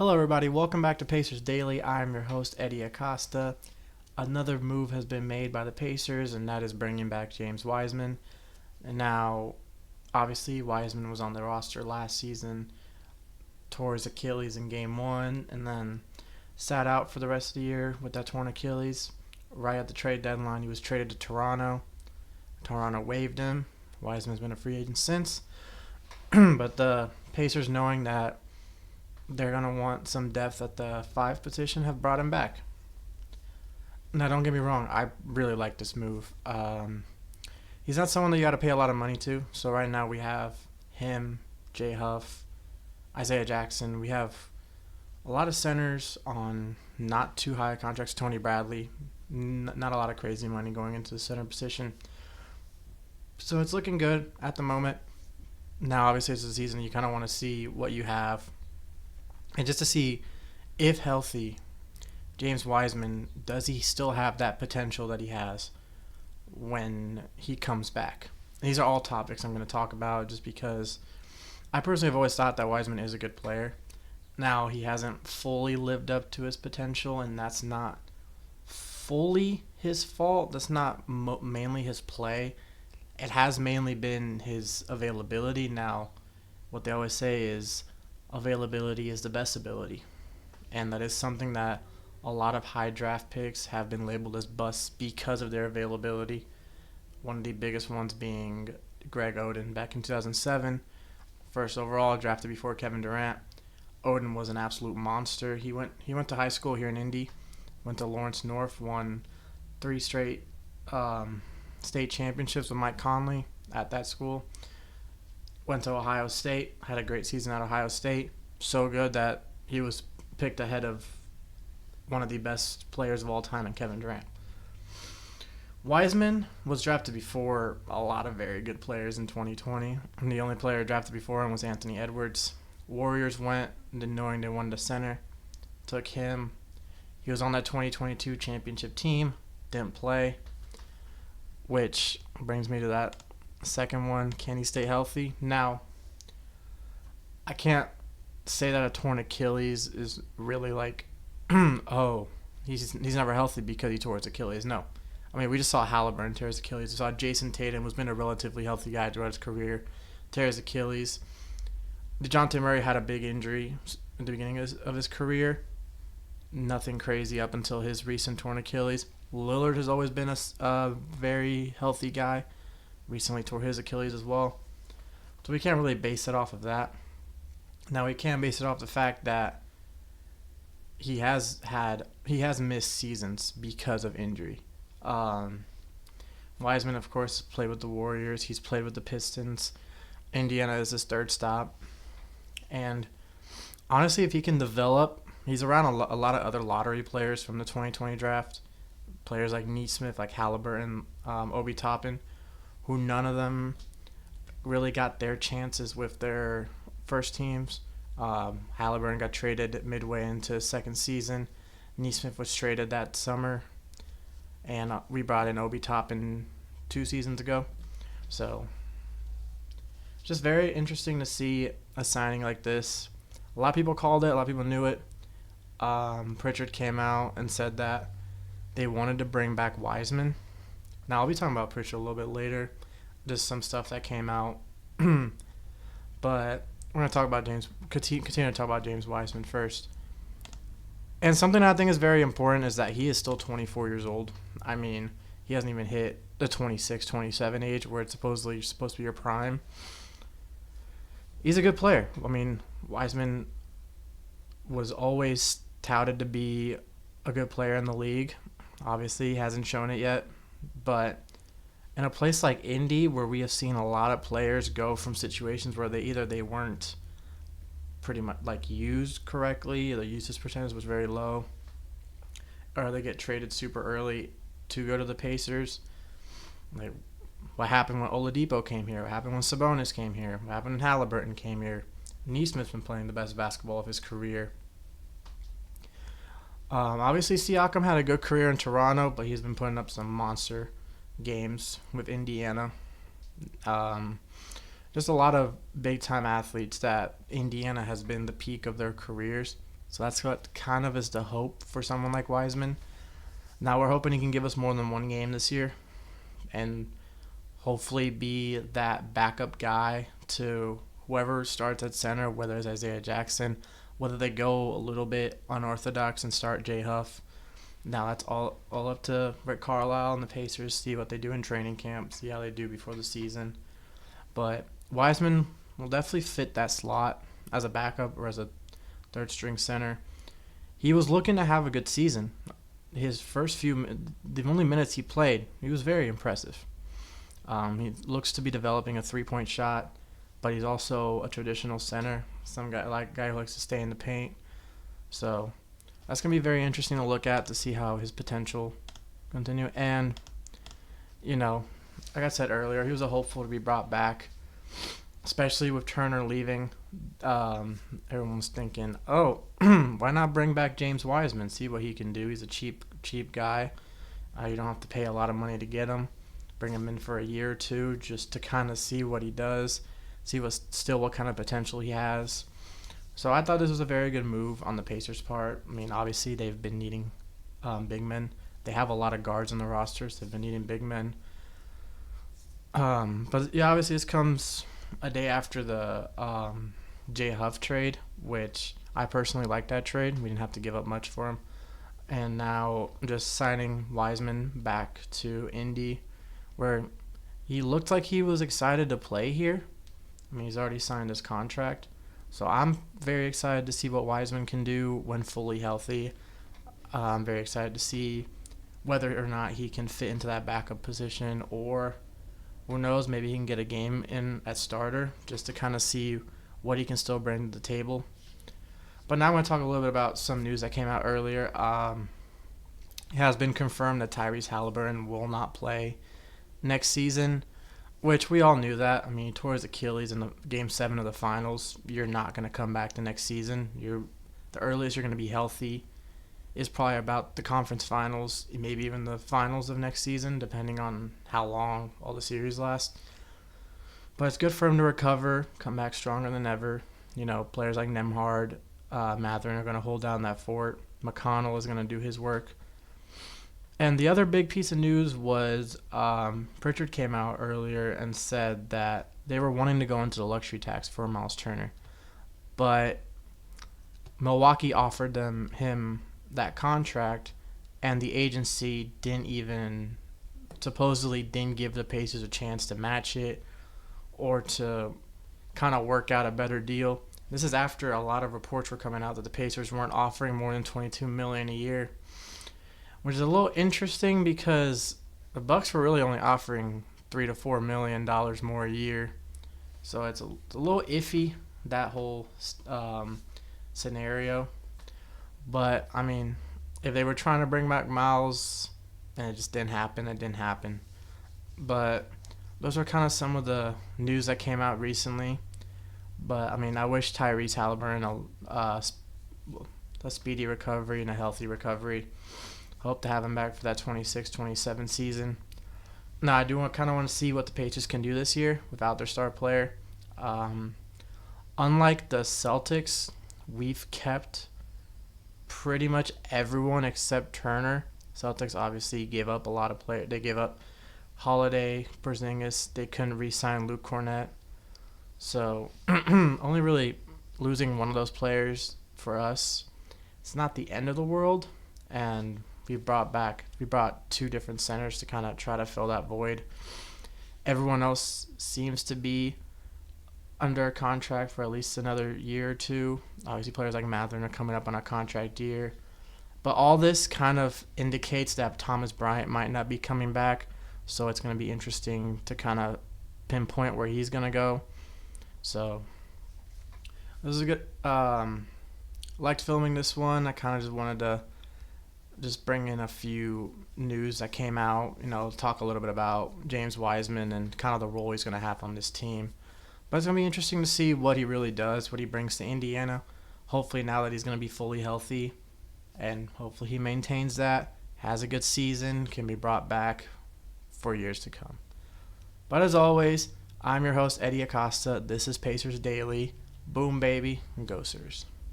Hello, everybody. Welcome back to Pacers Daily. I'm your host, Hery Acosta. Another move has been made by the Pacers, and that is bringing back James Wiseman. And now, obviously, Wiseman was on the roster last season, tore his Achilles in Game 1, and then sat out for the rest of the year with that torn Achilles. Right at the trade deadline, he was traded to Toronto. Toronto waived him. Wiseman's been a free agent since. But the Pacers, knowing that they're going to want some depth at the 5 position, have brought him back. Now, don't get me wrong. I really like this move. He's not someone that you got to pay a lot of money to. So right now we have him, Jay Huff, Isaiah Jackson. We have a lot of centers on not too high contracts. Tony Bradley, not a lot of crazy money going into the center position. So it's looking good at the moment. Now, obviously, it's the season. You kind of want to see what you have. And just to see if healthy, James Wiseman, does he still have that potential that he has when he comes back? And these are all topics I'm going to talk about just because I personally have always thought that Wiseman is a good player. Now, he hasn't fully lived up to his potential, and that's not fully his fault. That's not mainly his play. It has mainly been his availability. Now, what they always say is availability is the best ability. And that is something that a lot of high draft picks have been labeled as busts because of their availability. One of the biggest ones being Greg Oden back in 2007. First overall, drafted before Kevin Durant. Oden was an absolute monster. He went to high school here in Indy, went to Lawrence North, won 3 straight state championships with Mike Conley at that school. Went to Ohio State, had a great season at Ohio State. So good that he was picked ahead of one of the best players of all time in Kevin Durant. Wiseman was drafted before a lot of very good players in 2020. And the only player drafted before him was Anthony Edwards. Warriors went, knowing they wanted a center, took him. He was on that 2022 championship team, didn't play, which brings me to that second one. Can he stay healthy? Now, I can't say that a torn Achilles is really like, oh, he's never healthy because he tore his Achilles. No. I mean, we just saw Halliburton tear his Achilles. We saw Jason Tatum, who's been a relatively healthy guy throughout his career, tear his Achilles. DeJounte Murray had a big injury at the beginning of his career. Nothing crazy up until his recent torn Achilles. Lillard has always been a very healthy guy. Recently tore his Achilles as well. So we can't really base it off of that. Now we can base it off the fact that he has missed seasons because of injury. Wiseman, of course, played with the Warriors. He's played with the Pistons. Indiana is his third stop. And honestly, if he can develop, he's around a lot of other lottery players from the 2020 draft. Players like Neesmith, like Halliburton, Obi Toppin, who none of them really got their chances with their first teams. Halliburton got traded midway into his second season. Neesmith was traded that summer. And we brought in Obi Toppin 2 seasons ago. So, just very interesting to see a signing like this. A lot of people called it. A lot of people knew it. Pritchard came out and said that they wanted to bring back Wiseman. Now, I'll be talking about Pritchard a little bit later. Just some stuff that came out. But we're going to talk about continue to talk about James Wiseman first. And something I think is very important is that he is still 24 years old. I mean, he hasn't even hit the 26, 27 age where it's supposed to be your prime. He's a good player. I mean, Wiseman was always touted to be a good player in the league. Obviously, he hasn't shown it yet. But in a place like Indy, where we have seen a lot of players go from situations where they weren't pretty much like used correctly, the usage percentage was very low, or they get traded super early to go to the Pacers. Like what happened when Oladipo came here? What happened when Sabonis came here? What happened when Halliburton came here? Neesmith's been playing the best basketball of his career. Obviously, Siakam had a good career in Toronto, but he's been putting up some monster games with Indiana. Just a lot of big-time athletes that Indiana has been the peak of their careers. So that's what kind of is the hope for someone like Wiseman. Now we're hoping he can give us more than one game this year and hopefully be that backup guy to whoever starts at center, whether it's Isaiah Jackson, whether they go a little bit unorthodox and start Jay Huff. Now that's all up to Rick Carlisle and the Pacers, see what they do in training camp, see how they do before the season. But Wiseman will definitely fit that slot as a backup or as a third string center. He was looking to have a good season. The only minutes he played, he was very impressive. He looks to be developing a three-point shot, but he's also a traditional center. Guy who likes to stay in the paint. So that's gonna be very interesting to look at to see how his potential continue. And like I said earlier, he was a hopeful to be brought back, especially with Turner leaving. Everyone's thinking, oh, why not bring back James Wiseman, see what he can do. He's a cheap guy. You don't have to pay a lot of money to get him. Bring him in for a year or two just to kind of see what he does, see what kind of potential he has. So I thought this was a very good move on the Pacers' part. I mean, obviously they've been needing big men. They have a lot of guards on the rosters. They've been needing big men. But yeah, obviously this comes a day after the Jay Huff trade, which I personally like that trade. We didn't have to give up much for him. And now just signing Wiseman back to Indy, where he looked like he was excited to play here. I mean, he's already signed his contract. So I'm very excited to see what Wiseman can do when fully healthy. I'm very excited to see whether or not he can fit into that backup position, or who knows, maybe he can get a game in at starter just to kind of see what he can still bring to the table. But now I want to talk a little bit about some news that came out earlier. It has been confirmed that Tyrese Halliburton will not play next season, which we all knew that. I mean, he tore his Achilles in the Game 7 of the Finals. You're not going to come back the next season. The earliest you're going to be healthy is probably about the conference finals, maybe even the finals of next season, depending on how long all the series last. But it's good for him to recover, come back stronger than ever. Players like Nembhard, Mathurin are going to hold down that fort. McConnell is going to do his work. And the other big piece of news was Pritchard came out earlier and said that they were wanting to go into the luxury tax for Miles Turner. But Milwaukee offered him that contract, and the agency supposedly didn't give the Pacers a chance to match it or to kind of work out a better deal. This is after a lot of reports were coming out that the Pacers weren't offering more than $22 million a year, which is a little interesting because the Bucks were really only offering $3 to $4 million more a year. So it's a little iffy, that whole scenario. But, I mean, if they were trying to bring back Miles and it just didn't happen, it didn't happen. But those are kind of some of the news that came out recently. But, I mean, I wish Tyrese Halliburton a speedy recovery and a healthy recovery. Hope to have him back for that 26-27 season. Now, I do kind of want to see what the Pacers can do this year without their star player. Unlike the Celtics, we've kept pretty much everyone except Turner. Celtics obviously gave up a lot of players. They gave up Holiday, Porzingis. They couldn't re-sign Luke Cornett. So only really losing one of those players for us, it's not the end of the world. And we brought two different centers to kind of try to fill that void. Everyone else seems to be under a contract for at least another year or two. Obviously, players like Mathurin are coming up on a contract year. But all this kind of indicates that Thomas Bryant might not be coming back, so it's going to be interesting to kind of pinpoint where he's going to go. So this is good. Liked filming this one. I kind of just wanted to just bring in a few news that came out, talk a little bit about James Wiseman and kind of the role he's going to have on this team. But it's going to be interesting to see what he really does, what he brings to Indiana. Hopefully now that he's going to be fully healthy, and hopefully he maintains that, has a good season, can be brought back for years to come. But as always, I'm your host, Hery Acosta. This is Pacers Daily. Boom, baby, and go Sirs.